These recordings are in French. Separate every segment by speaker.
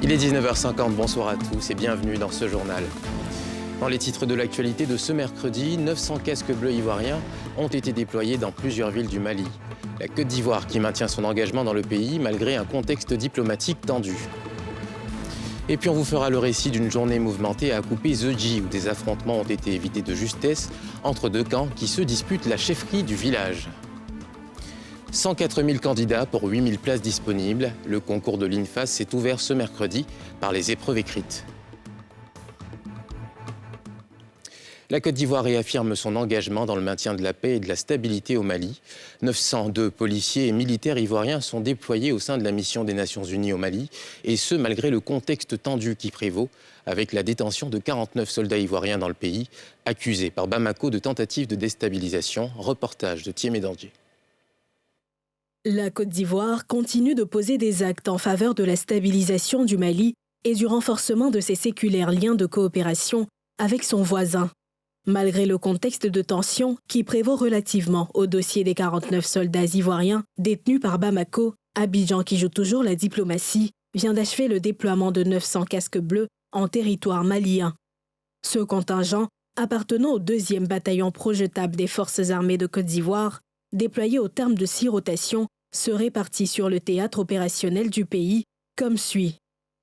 Speaker 1: Il est 19h50, bonsoir à tous et bienvenue dans ce journal. Dans les titres de l'actualité de ce mercredi, 900 casques bleus ivoiriens ont été déployés dans plusieurs villes du Mali. La Côte d'Ivoire qui maintient son engagement dans le pays malgré un contexte diplomatique tendu. Et puis on vous fera le récit d'une journée mouvementée à Koupé-Zedji où des affrontements ont été évités de justesse entre deux camps qui se disputent la chefferie du village. 104 000 candidats pour 8 000 places disponibles. Le concours de l'INFAS s'est ouvert ce mercredi par les épreuves écrites. La Côte d'Ivoire réaffirme son engagement dans le maintien de la paix et de la stabilité au Mali. 902 policiers et militaires ivoiriens sont déployés au sein de la mission des Nations Unies au Mali, et ce malgré le contexte tendu qui prévaut, avec la détention de 49 soldats ivoiriens dans le pays, accusés par Bamako de tentatives de déstabilisation. Reportage de Thiemé Dandier.
Speaker 2: La Côte d'Ivoire continue de poser des actes en faveur de la stabilisation du Mali et du renforcement de ses séculaires liens de coopération avec son voisin. Malgré le contexte de tension qui prévaut relativement au dossier des 49 soldats ivoiriens détenus par Bamako, Abidjan, qui joue toujours la diplomatie, vient d'achever le déploiement de 900 casques bleus en territoire malien. Ce contingent, appartenant au 2e bataillon projetable des forces armées de Côte d'Ivoire, déployé au terme de 6 rotations, se répartit sur le théâtre opérationnel du pays comme suit.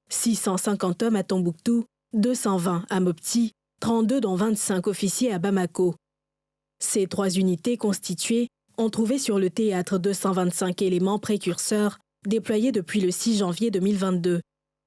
Speaker 2: 650 hommes à Tombouctou, 220 à Mopti, 32 dont 25 officiers à Bamako. Ces 3 unités constituées ont trouvé sur le théâtre 225 éléments précurseurs déployés depuis le 6 janvier 2022.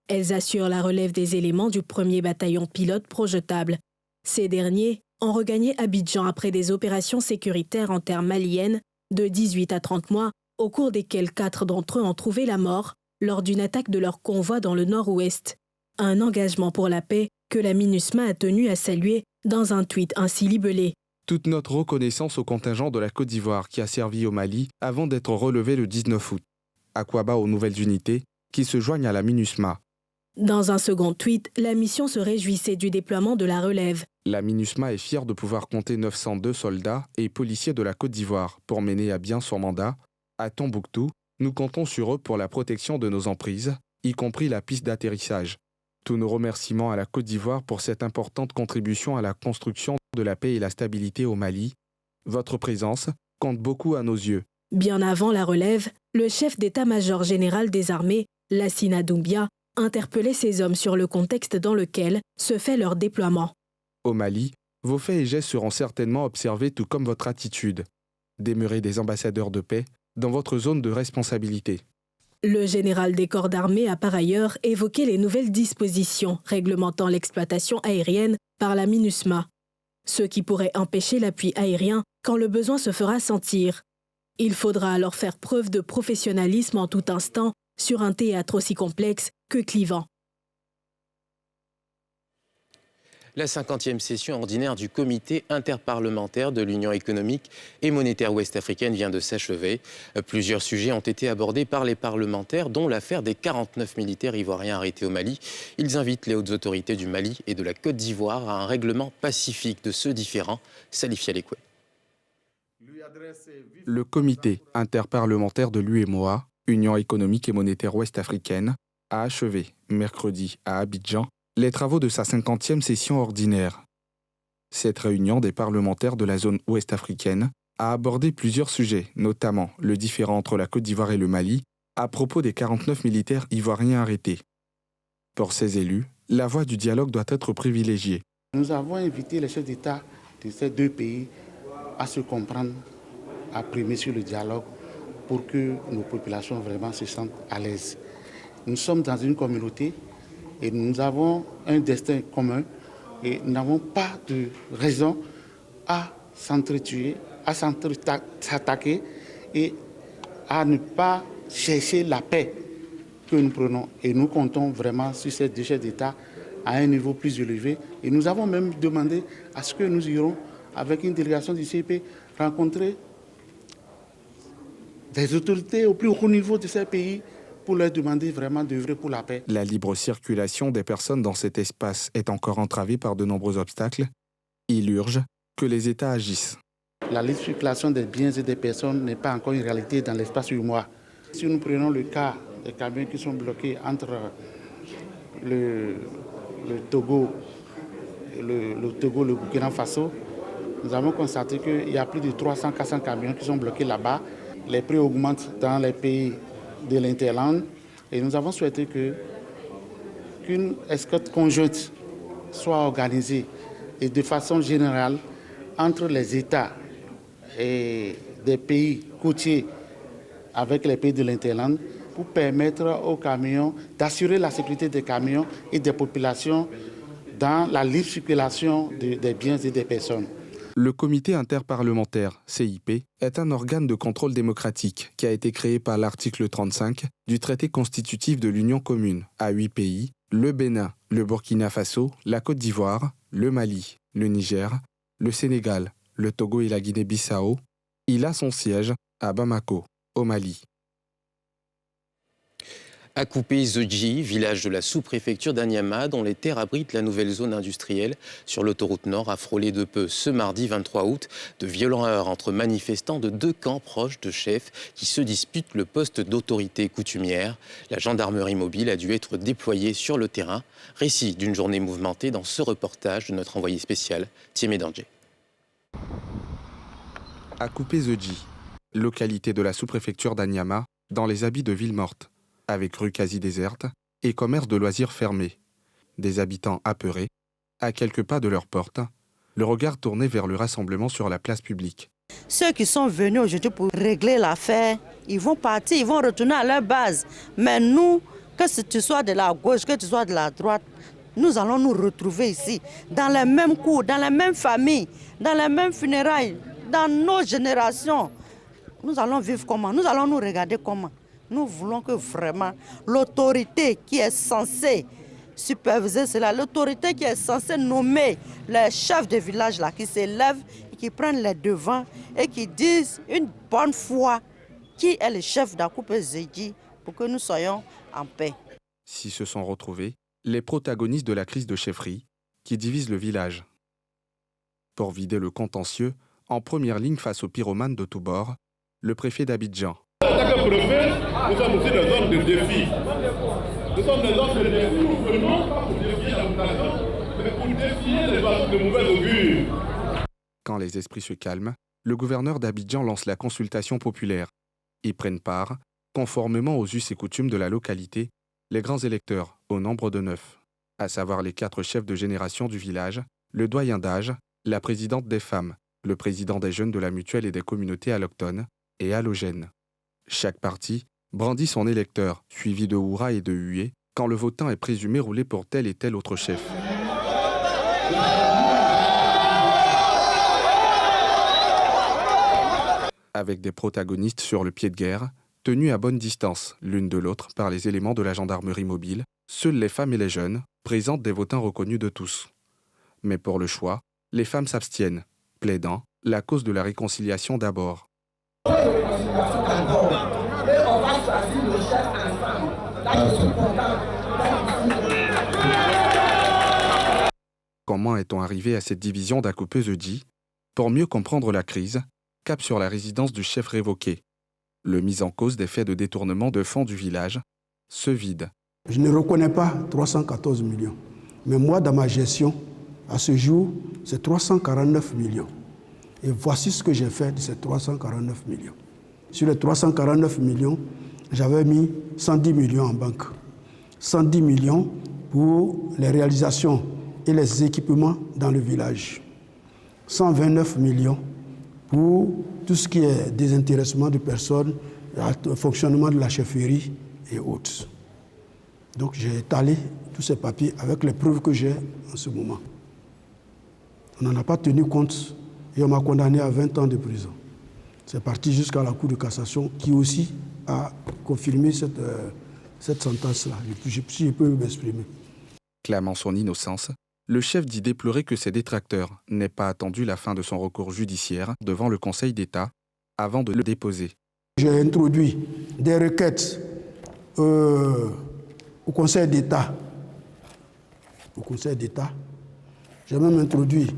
Speaker 2: Elles assurent la relève des éléments du 1er bataillon pilote projetable. Ces derniers ont regagné Abidjan après des opérations sécuritaires en terre maliennes de 18 à 30 mois, au cours desquels 4 d'entre eux ont trouvé la mort lors d'une attaque de leur convoi dans le nord-ouest. Un engagement pour la paix que la MINUSMA a tenu à saluer dans un tweet ainsi libellé.
Speaker 3: Toute notre reconnaissance au contingent de la Côte d'Ivoire qui a servi au Mali avant d'être relevé le 19 août. Aquaba aux nouvelles unités qui se joignent à la MINUSMA.
Speaker 2: Dans un second tweet, la mission se réjouissait du déploiement de la relève.
Speaker 3: La MINUSMA est fière de pouvoir compter 902 soldats et policiers de la Côte d'Ivoire pour mener à bien son mandat. À Tombouctou, nous comptons sur eux pour la protection de nos emprises, y compris la piste d'atterrissage. Tous nos remerciements à la Côte d'Ivoire pour cette importante contribution à la construction de la paix et la stabilité au Mali. Votre présence compte beaucoup à nos yeux.
Speaker 2: Bien avant la relève, le chef d'état-major général des armées, Lassina Doumbia, interpellait ses hommes sur le contexte dans lequel se fait leur déploiement.
Speaker 3: Au Mali, vos faits et gestes seront certainement observés tout comme votre attitude. Demeurez des ambassadeurs de paix dans votre zone de responsabilité.
Speaker 2: Le général des corps d'armée a par ailleurs évoqué les nouvelles dispositions réglementant l'exploitation aérienne par la MINUSMA, ce qui pourrait empêcher l'appui aérien quand le besoin se fera sentir. Il faudra alors faire preuve de professionnalisme en tout instant sur un théâtre aussi complexe que clivant.
Speaker 1: La 50e session ordinaire du Comité interparlementaire de l'Union économique et monétaire ouest-africaine vient de s'achever. Plusieurs sujets ont été abordés par les parlementaires, dont l'affaire des 49 militaires ivoiriens arrêtés au Mali. Ils invitent les hautes autorités du Mali et de la Côte d'Ivoire à un règlement pacifique de ceux différends. Salif Yalekwe.
Speaker 3: Le Comité interparlementaire de l'UEMOA, Union économique et monétaire ouest-africaine, a achevé, mercredi à Abidjan, les travaux de sa 50e session ordinaire. Cette réunion des parlementaires de la zone ouest-africaine a abordé plusieurs sujets, notamment le différend entre la Côte d'Ivoire et le Mali, à propos des 49 militaires ivoiriens arrêtés. Pour ces élus, la voie du dialogue doit être privilégiée.
Speaker 4: Nous avons invité les chefs d'État de ces 2 pays à se comprendre, à primer sur le dialogue pour que nos populations vraiment se sentent à l'aise. Nous sommes dans une communauté et nous avons un destin commun et nous n'avons pas de raison à s'entretuer, à s'attaquer et à ne pas chercher la paix que nous prenons. Et nous comptons vraiment sur ces 2 chefs d'État à un niveau plus élevé. Et nous avons même demandé à ce que nous irons, avec une délégation du CIP, rencontrer des autorités au plus haut niveau de ces pays pour leur demander vraiment d'œuvrer pour la paix.
Speaker 3: La libre circulation des personnes dans cet espace est encore entravée par de nombreux obstacles. Il urge que les États agissent.
Speaker 4: La libre circulation des biens et des personnes n'est pas encore une réalité dans l'espace UEMOA. Si nous prenons le cas des camions qui sont bloqués entre le Togo, le Burkina Faso, nous avons constaté qu'il y a plus de 300-400 camions qui sont bloqués là-bas. Les prix augmentent dans les pays de l'Interland et nous avons souhaité qu'une escorte conjointe soit organisée et de façon générale entre les États et des pays côtiers avec les pays de l'Interland pour permettre aux camions d'assurer la sécurité des camions et des populations dans la libre circulation des biens et des personnes.
Speaker 3: Le comité interparlementaire CIP est un organe de contrôle démocratique qui a été créé par l'article 35 du traité constitutif de l'Union commune à 8 pays, le Bénin, le Burkina Faso, la Côte d'Ivoire, le Mali, le Niger, le Sénégal, le Togo et la Guinée-Bissau. Il a son siège à Bamako, au Mali.
Speaker 1: Akupé-Zodji, village de la sous-préfecture d'Anyama, dont les terres abritent la nouvelle zone industrielle sur l'autoroute Nord, a frôlé de peu ce mardi 23 août de violents heurts entre manifestants de deux camps proches de chefs qui se disputent le poste d'autorité coutumière. La gendarmerie mobile a dû être déployée sur le terrain. Récit d'une journée mouvementée dans ce reportage de notre envoyé spécial, Thiemé Danger.
Speaker 3: Akupé-Zodji, localité de la sous-préfecture d'Anyama, dans les habits de ville morte, avec rue quasi déserte et commerce de loisirs fermés. Des habitants apeurés, à quelques pas de leur porte, le regard tourné vers le rassemblement sur la place publique.
Speaker 5: Ceux qui sont venus aujourd'hui pour régler l'affaire, ils vont partir, ils vont retourner à leur base. Mais nous, que tu sois de la gauche, que tu sois de la droite, nous allons nous retrouver ici, dans les mêmes cours, dans les mêmes familles, dans les mêmes funérailles, dans nos générations. Nous allons vivre comment? Nous allons nous regarder comment? Nous voulons que vraiment l'autorité qui est censée superviser cela, l'autorité qui est censée nommer les chefs de village là, qui s'élèvent, qui prennent les devants et qui disent une bonne fois qui est le chef d'Akupé-Zodji pour que nous soyons en paix.
Speaker 3: S'y se sont retrouvés les protagonistes de la crise de chefferie qui divise le village. Pour vider le contentieux, en première ligne face aux pyromanes de tous bords, le préfet d'Abidjan.
Speaker 6: En tant que préfet, nous sommes aussi des hommes de défi. Nous sommes des hommes de défi, nous venons pas pour défier la population, mais pour défier les mauvais augures.
Speaker 3: Quand les esprits se calment, le gouverneur d'Abidjan lance la consultation populaire. Y prennent part, conformément aux us et coutumes de la localité, les grands électeurs, au nombre de 9, à savoir les 4 chefs de génération du village, le doyen d'âge, la présidente des femmes, le président des jeunes de la mutuelle et des communautés allochtones et allogènes. Chaque parti brandit son électeur, suivi de hurrahs et de huées, quand le votant est présumé rouler pour tel et tel autre chef. Avec des protagonistes sur le pied de guerre, tenus à bonne distance l'une de l'autre par les éléments de la gendarmerie mobile, seules les femmes et les jeunes présentent des votants reconnus de tous. Mais pour le choix, les femmes s'abstiennent, plaidant la cause de la réconciliation d'abord. Comment est-on arrivé à cette division d'Akupé-Zodji? Pour mieux comprendre la crise, cap sur la résidence du chef révoqué. Le mis en cause des faits de détournement de fonds du village se vide.
Speaker 7: Je ne reconnais pas 314 millions. Mais moi, dans ma gestion, à ce jour, c'est 349 millions. Et voici ce que j'ai fait de ces 349 millions. Sur les 349 millions, j'avais mis 110 millions en banque. 110 millions pour les réalisations et les équipements dans le village. 129 millions pour tout ce qui est désintéressement de personnes, le fonctionnement de la chefferie et autres. Donc j'ai étalé tous ces papiers avec les preuves que j'ai en ce moment. On n'en a pas tenu compte et on m'a condamné à 20 ans de prison. C'est parti jusqu'à la Cour de cassation qui aussi a confirmé cette sentence-là, si je peux m'exprimer.
Speaker 3: Clamant son innocence, le chef dit déplorer que ses détracteurs n'aient pas attendu la fin de son recours judiciaire devant le Conseil d'État avant de le déposer.
Speaker 7: J'ai introduit des requêtes au Conseil d'État. J'ai même introduit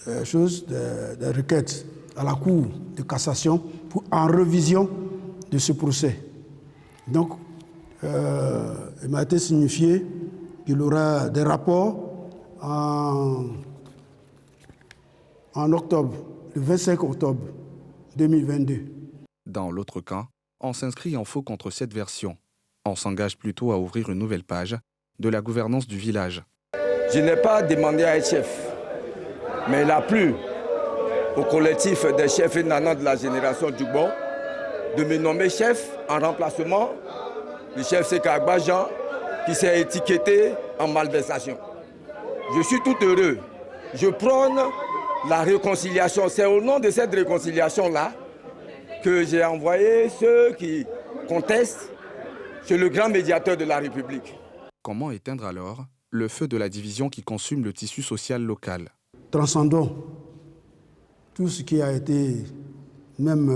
Speaker 7: des requêtes à la Cour de cassation en révision de ce procès. Donc, il m'a été signifié qu'il y aura des rapports en octobre, le 25 octobre 2022.
Speaker 3: Dans l'autre cas, on s'inscrit en faux contre cette version. On s'engage plutôt à ouvrir une nouvelle page de la gouvernance du village.
Speaker 8: Je n'ai pas demandé à être chef, mais il a plu au collectif des chefs et nanas de la génération Djougbo de me nommer chef en remplacement du chef Sekagba Jean qui s'est étiqueté en malversation. Je suis tout heureux. Je prône la réconciliation. C'est au nom de cette réconciliation-là que j'ai envoyé ceux qui contestent chez le grand médiateur de la République.
Speaker 3: Comment éteindre alors le feu de la division qui consume le tissu social local?
Speaker 7: Transcendons tout ce qui a été, même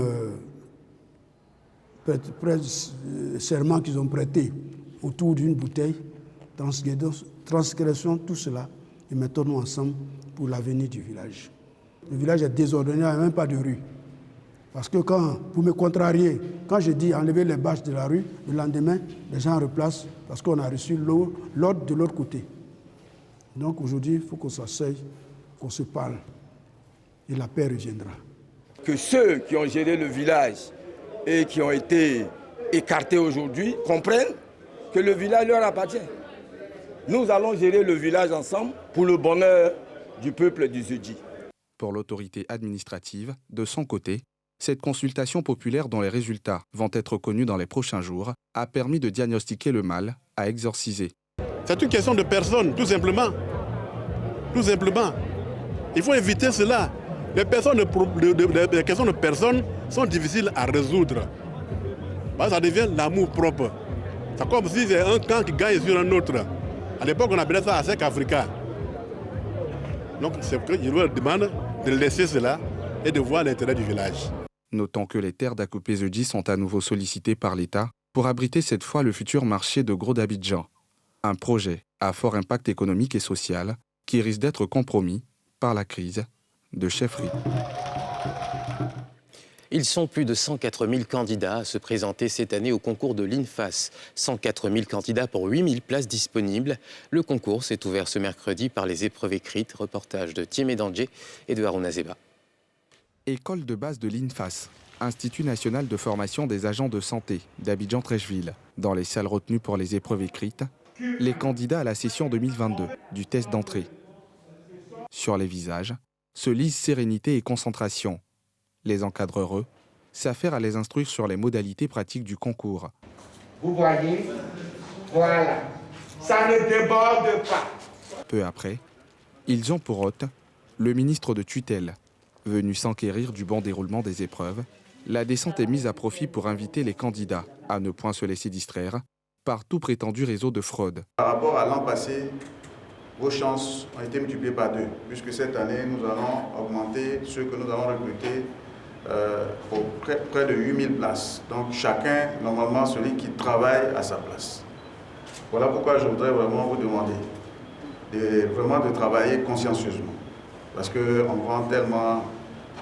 Speaker 7: serment qu'ils ont prêté autour d'une bouteille, transgressons tout cela et mettons-nous ensemble pour l'avenir du village. Le village est désordonné, il n'y a même pas de rue. Parce que pour me contrarier, quand je dis enlever les bâches de la rue, le lendemain, les gens replacent parce qu'on a reçu l'ordre de l'autre côté. Donc aujourd'hui, il faut qu'on s'asseye, qu'on se parle et la paix reviendra.
Speaker 8: Que ceux qui ont géré le village et qui ont été écartés aujourd'hui comprennent que le village leur appartient. Nous allons gérer le village ensemble pour le bonheur du peuple du Zedji.
Speaker 3: Pour l'autorité administrative, de son côté, cette consultation populaire dont les résultats vont être connus dans les prochains jours a permis de diagnostiquer le mal à exorciser.
Speaker 6: C'est une question de personnes, tout simplement. Tout simplement. Il faut éviter cela. Les questions de personnes sont difficiles à résoudre. Ça devient l'amour propre. C'est comme si c'est un camp qui gagne sur un autre. À l'époque, on appelait ça ASEC Africa. Donc, c'est que je leur demande de laisser cela et de voir l'intérêt du village.
Speaker 3: Notons que les terres d'Akupé-Zedji sont à nouveau sollicitées par l'État pour abriter cette fois le futur marché de gros d'Abidjan. Un projet à fort impact économique et social qui risque d'être compromis par la crise de chefferie.
Speaker 1: Ils sont plus de 104 000 candidats à se présenter cette année au concours de l'INFAS. 104 000 candidats pour 8 000 places disponibles. Le concours s'est ouvert ce mercredi par les épreuves écrites. Reportage de Thiemé Dandje et de Harouna Zeba.
Speaker 3: École de base de l'INFAS, Institut national de formation des agents de santé d'Abidjan-Trècheville. Dans les salles retenues pour les épreuves écrites, les candidats à la session 2022 du test d'entrée. Sur les visages se lisent sérénité et concentration. Les encadreurs s'affairent à les instruire sur les modalités pratiques du concours.
Speaker 9: Vous voyez, voilà, ça ne déborde pas.
Speaker 3: Peu après, ils ont pour hôte le ministre de tutelle. Venu s'enquérir du bon déroulement des épreuves, la descente est mise à profit pour inviter les candidats à ne point se laisser distraire par tout prétendu réseau de fraude.
Speaker 10: Par rapport à l'an passé, vos chances ont été multipliées par 2, puisque cette année, nous allons augmenter ceux que nous allons recruter pour près de 8 000 places. Donc chacun, normalement, celui qui travaille à sa place. Voilà pourquoi je voudrais vraiment vous demander de travailler consciencieusement. Parce qu'on vend tellement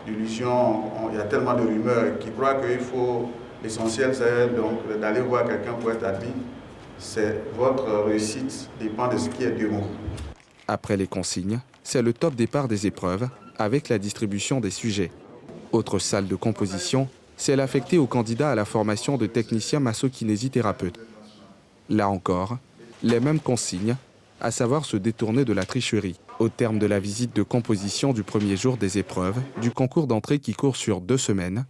Speaker 10: d'illusions, il y a tellement de rumeurs qui croient qu'il faut... L'essentiel, c'est donc d'aller voir quelqu'un pour être admis. Votre réussite dépend de ce qui est devant vous.
Speaker 3: Après les consignes, c'est le top départ des épreuves avec la distribution des sujets. Autre salle de composition, celle affectée aux candidats à la formation de techniciens masso-kinésithérapeutes. Là encore, les mêmes consignes, à savoir se détourner de la tricherie. Au terme de la visite de composition du premier jour des épreuves, du concours d'entrée qui court sur 2 semaines,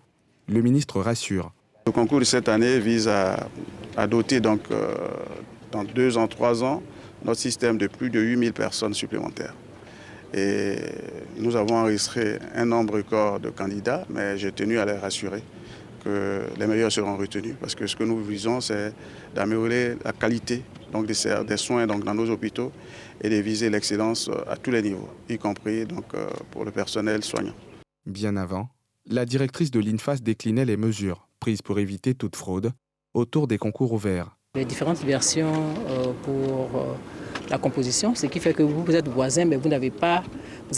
Speaker 3: le ministre rassure.
Speaker 10: Le concours de cette année vise à doter donc, dans 2 ans, 3 ans, notre système de plus de 8 000 personnes supplémentaires. Et nous avons enregistré un nombre record de candidats, mais j'ai tenu à les rassurer que les meilleurs seront retenus. Parce que ce que nous visons, c'est d'améliorer la qualité donc, des soins donc, dans nos hôpitaux et de viser l'excellence à tous les niveaux, y compris donc, pour le personnel soignant.
Speaker 3: Bien avant, la directrice de l'INFAS déclinait les mesures prises pour éviter toute fraude autour des concours ouverts.
Speaker 11: Les différentes versions pour la composition, ce qui fait que vous êtes voisins, mais vous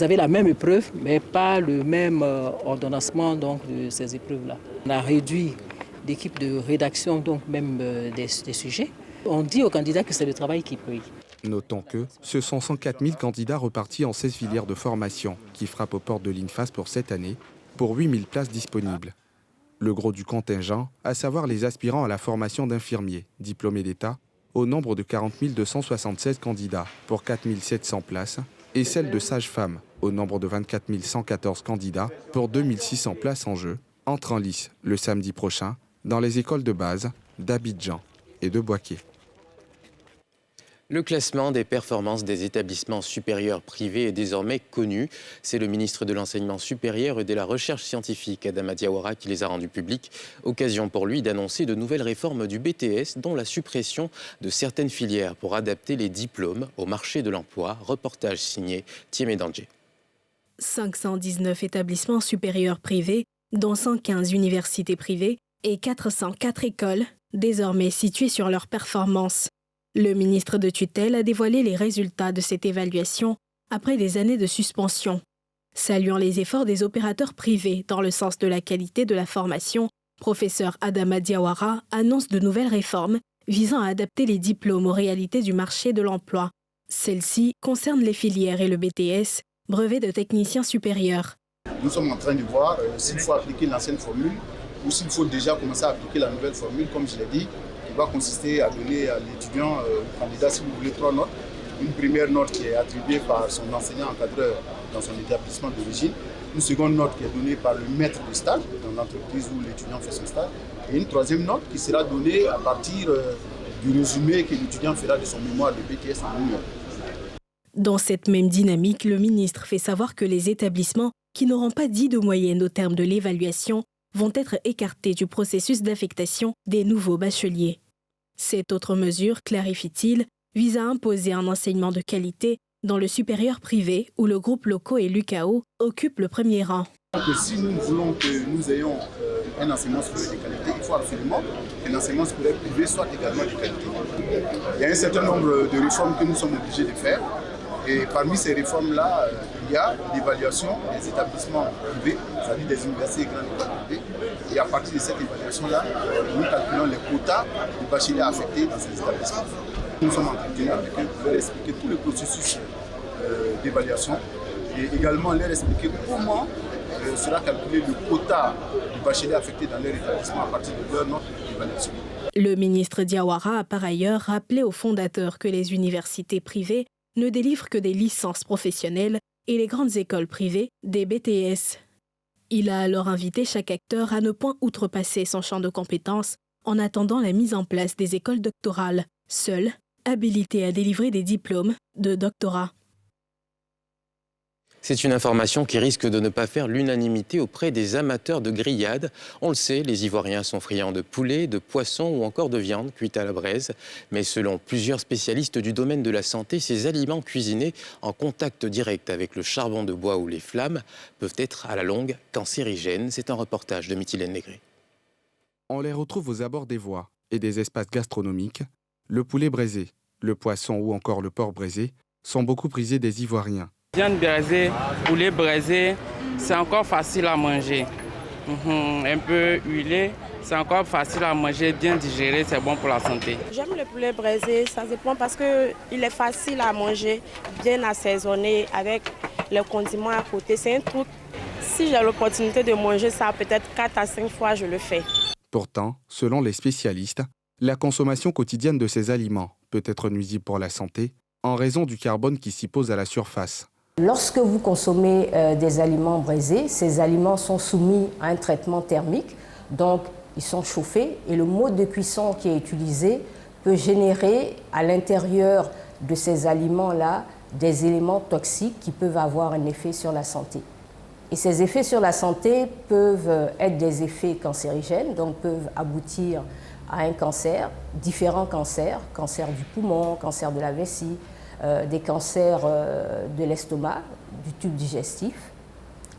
Speaker 11: avez la même épreuve, mais pas le même ordonnancement donc, de ces épreuves-là. On a réduit d'équipe de rédaction, donc même des sujets. On dit aux candidats que c'est le travail qui paye.
Speaker 3: Notons que ce sont 104 000 candidats repartis en 16 filières de formation qui frappent aux portes de l'INFAS pour cette année, pour 8 000 places disponibles. Le gros du contingent, à savoir les aspirants à la formation d'infirmiers, diplômés d'État, au nombre de 40 276 candidats pour 4 700 places, et celle de sages-femmes, au nombre de 24 114 candidats pour 2 600 places en jeu, entrent en lice le samedi prochain dans les écoles de base d'Abidjan et de Bouaké.
Speaker 1: Le classement des performances des établissements supérieurs privés est désormais connu. C'est le ministre de l'Enseignement supérieur et de la Recherche scientifique, Adama Diawara, qui les a rendus publics. Occasion pour lui d'annoncer de nouvelles réformes du BTS, dont la suppression de certaines filières pour adapter les diplômes au marché de l'emploi. Reportage signé Thiemé Dandje.
Speaker 2: 519 établissements supérieurs privés, dont 115 universités privées et 404 écoles, désormais situées sur leurs performances. Le ministre de tutelle a dévoilé les résultats de cette évaluation après des années de suspension. Saluant les efforts des opérateurs privés dans le sens de la qualité de la formation, professeur Adama Diawara annonce de nouvelles réformes visant à adapter les diplômes aux réalités du marché de l'emploi. Celles-ci concernent les filières et le BTS, brevet de technicien supérieur.
Speaker 12: Nous sommes en train de voir s'il faut appliquer l'ancienne formule ou s'il faut déjà commencer à appliquer la nouvelle formule, comme je l'ai dit, qui va consister à donner à l'étudiant, au candidat, si vous voulez, 3 notes. Une première note qui est attribuée par son enseignant encadreur dans son établissement d'origine, une seconde note qui est donnée par le maître de stage dans l'entreprise où l'étudiant fait son stage, et une troisième note qui sera donnée à partir du résumé que l'étudiant fera de son mémoire de BTS en ligne.
Speaker 2: Dans cette même dynamique, le ministre fait savoir que les établissements qui n'auront pas 10 de moyenne au terme de l'évaluation vont être écartés du processus d'affectation des nouveaux bacheliers. Cette autre mesure, clarifie-t-il, vise à imposer un enseignement de qualité dans le supérieur privé où le groupe Loco et l'UCAO occupent le premier rang.
Speaker 12: Si nous voulons que nous ayons un enseignement supérieur de qualité, il faut absolument que l'enseignement supérieur privé soit également de qualité. Il y a un certain nombre de réformes que nous sommes obligés de faire. Et parmi ces réformes-là, il y a l'évaluation des établissements privés, c'est-à-dire des universités et grandes écoles privées. Et à partir de cette évaluation-là, nous calculons les quotas de bacheliers affectés dans ces établissements. Nous sommes en train de leur expliquer tout le processus d'évaluation et également leur expliquer comment sera calculé le quota de bacheliers affectés dans leur établissement à partir de leur note d'évaluation.
Speaker 2: Le ministre Diawara a par ailleurs rappelé aux fondateurs que les universités privées ne délivrent que des licences professionnelles et les grandes écoles privées des BTS. Il a alors invité chaque acteur à ne point outrepasser son champ de compétences en attendant la mise en place des écoles doctorales, seules habilitées à délivrer des diplômes de doctorat.
Speaker 1: C'est une information qui risque de ne pas faire l'unanimité auprès des amateurs de grillades. On le sait, les Ivoiriens sont friands de poulet, de poisson ou encore de viande cuite à la braise. Mais selon plusieurs spécialistes du domaine de la santé, ces aliments cuisinés en contact direct avec le charbon de bois ou les flammes peuvent être à la longue cancérigènes. C'est un reportage de Mithilène Légré.
Speaker 3: On les retrouve aux abords des voies et des espaces gastronomiques. Le poulet braisé, le poisson ou encore le porc braisé sont beaucoup prisés des Ivoiriens.
Speaker 13: Viande braisée, poulet braisé, c'est encore facile à manger. Un peu huilé, c'est encore facile à manger, bien digéré, c'est bon pour la santé.
Speaker 14: J'aime le poulet braisé, ça dépend parce qu'il est facile à manger, bien assaisonné avec les condiments à côté. C'est un truc, si j'ai l'opportunité de manger ça, peut-être 4 à 5 fois, je le fais.
Speaker 3: Pourtant, selon les spécialistes, la consommation quotidienne de ces aliments peut être nuisible pour la santé en raison du carbone qui s'y pose à la surface.
Speaker 15: Lorsque vous consommez des aliments braisés, ces aliments sont soumis à un traitement thermique, donc ils sont chauffés et le mode de cuisson qui est utilisé peut générer à l'intérieur de ces aliments-là des éléments toxiques qui peuvent avoir un effet sur la santé. Et ces effets sur la santé peuvent être des effets cancérigènes, donc peuvent aboutir à un cancer, différents cancers, cancer du poumon, cancer de la vessie, des cancers de l'estomac, du tube digestif,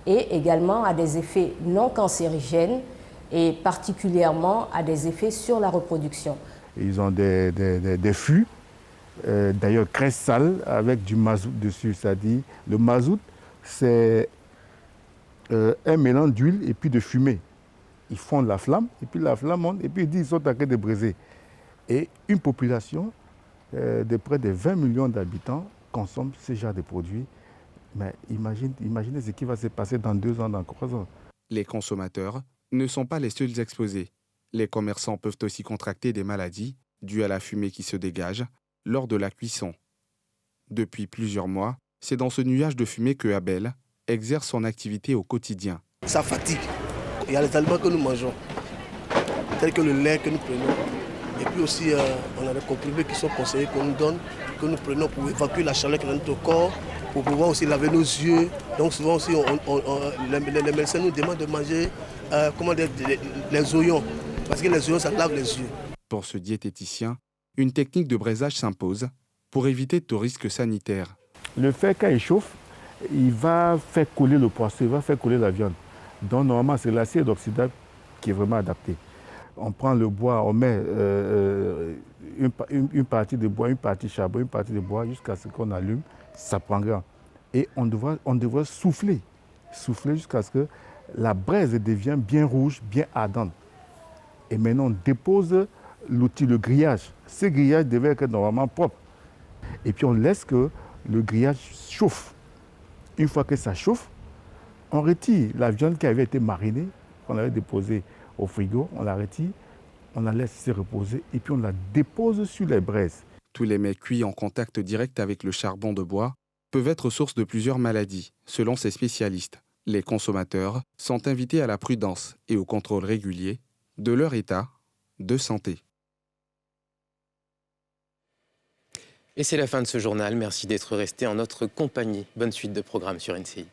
Speaker 15: et également à des effets non cancérigènes et particulièrement à des effets sur la reproduction.
Speaker 16: Ils ont des fûts, d'ailleurs graisse sale avec du mazout dessus, c'est-à-dire le mazout c'est un mélange d'huile et puis de fumée. ils font la flamme, et puis la flamme monte, et puis ils disent qu'ils sont en train de briser. Et une population de près de 20 millions d'habitants consomme ce genre de produits. Mais imaginez ce qui va se passer dans 2 ans, dans 3 ans.
Speaker 3: Les consommateurs ne sont pas les seuls exposés. Les commerçants peuvent aussi contracter des maladies dues à la fumée qui se dégage lors de la cuisson. Depuis plusieurs mois, c'est dans ce nuage de fumée que Abel exerce son activité au quotidien.
Speaker 17: Ça fatigue. Il y a les aliments que nous mangeons, tels que le lait que nous prenons. Et puis aussi, on a des comprimés qui sont conseillés qu'on nous donne, que nous prenons pour évacuer la chaleur qui est dans notre corps, pour pouvoir aussi laver nos yeux. Donc souvent aussi, les médecins nous demandent de manger les oignons, parce que les oignons, ça lave les yeux.
Speaker 3: Pour ce diététicien, une technique de braisage s'impose pour éviter tout risque sanitaire.
Speaker 16: Le fer, quand il chauffe, il va faire couler le poisson, il va faire couler la viande. Donc normalement, c'est l'acide oxydable qui est vraiment adapté. On prend le bois, on met une partie de bois, une partie de charbon, une partie de bois, jusqu'à ce qu'on allume, ça prend grand. Et on devrait souffler jusqu'à ce que la braise devienne bien rouge, bien ardente. Et maintenant, on dépose l'outil, le grillage. Ce grillage devait être normalement propre. Et puis on laisse que le grillage chauffe. Une fois que ça chauffe, on retire la viande qui avait été marinée, qu'on avait déposée au frigo, on la retire, on la laisse se reposer et puis on la dépose sur les braises.
Speaker 3: Tous les mets cuits en contact direct avec le charbon de bois peuvent être source de plusieurs maladies, selon ces spécialistes. Les consommateurs sont invités à la prudence et au contrôle régulier de leur état de santé.
Speaker 1: Et c'est la fin de ce journal. Merci d'être resté en notre compagnie. Bonne suite de programmes sur NCI.